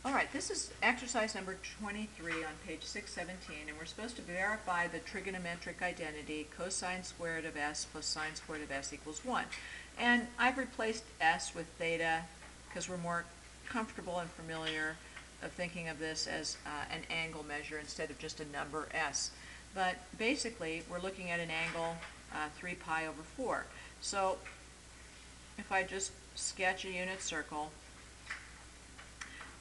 All right, this is exercise number 23 on page 617, and we're supposed to verify the trigonometric identity cosine squared of s plus sine squared of s equals 1. And I've replaced s with theta because we're more comfortable and familiar of thinking of this as an angle measure instead of just a number s. But basically, we're looking at an angle 3 pi over 4. So if I just sketch a unit circle,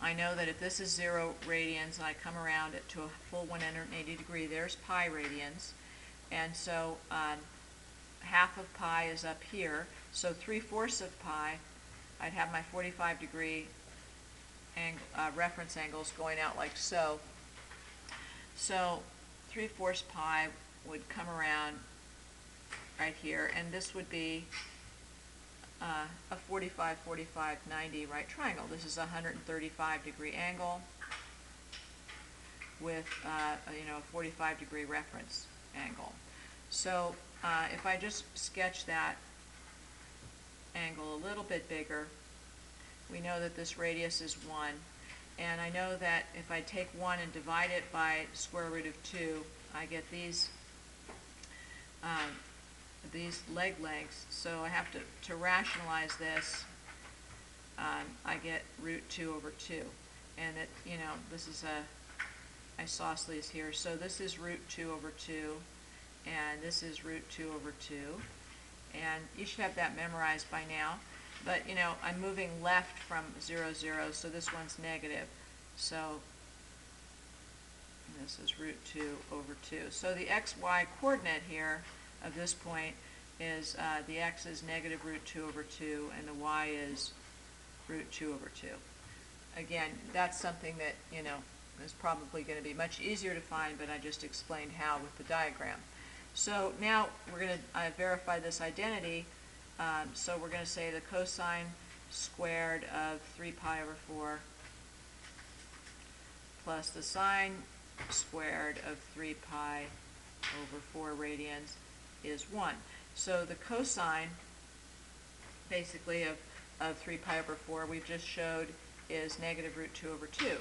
I know that if this is 0 radians and I come around it to a full 180 degree, there's pi radians. And so half of pi is up here. So 3/4 of pi, I'd have my 45 degree reference angles going out like so. So 3/4 pi would come around right here, and this would be a 45, 45, 90 right triangle. This is a 135 degree angle with a 45 degree reference angle. So if I just sketch that angle a little bit bigger, we know that this radius is 1. And I know that if I take 1 and divide it by square root of 2, I get these leg lengths. So I have to rationalize this. I get root 2 over 2. And it, this is a isosceles here. So this is root 2 over 2. And this is root 2 over 2. And you should have that memorized by now. But, I'm moving left from 0, 0, so this one's negative. So this is root 2 over 2. So the xy coordinate here of this point is the x is negative root 2 over 2, and the y is root 2 over 2. Again, that's something that, is probably going to be much easier to find, but I just explained how with the diagram. So now we're going to verify this identity. So we're going to say the cosine squared of 3 pi over 4 plus the sine squared of 3 pi over 4 radians is 1. So the cosine, basically, of 3 pi over 4, we've just showed is negative root 2 over 2.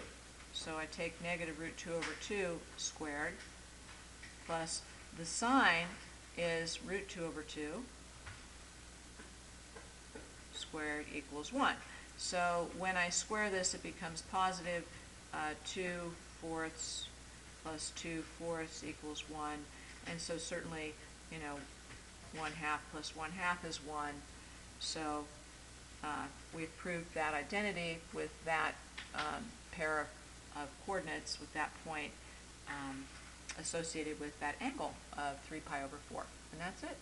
So I take negative root 2 over 2 squared plus the sine is root 2 over 2 squared equals 1. So when I square this, it becomes positive 2/4 plus 2/4 equals 1. And so certainly, 1/2 plus 1/2 is 1. So we've proved that identity with that pair of coordinates, with that point associated with that angle of 3 pi over 4. And that's it.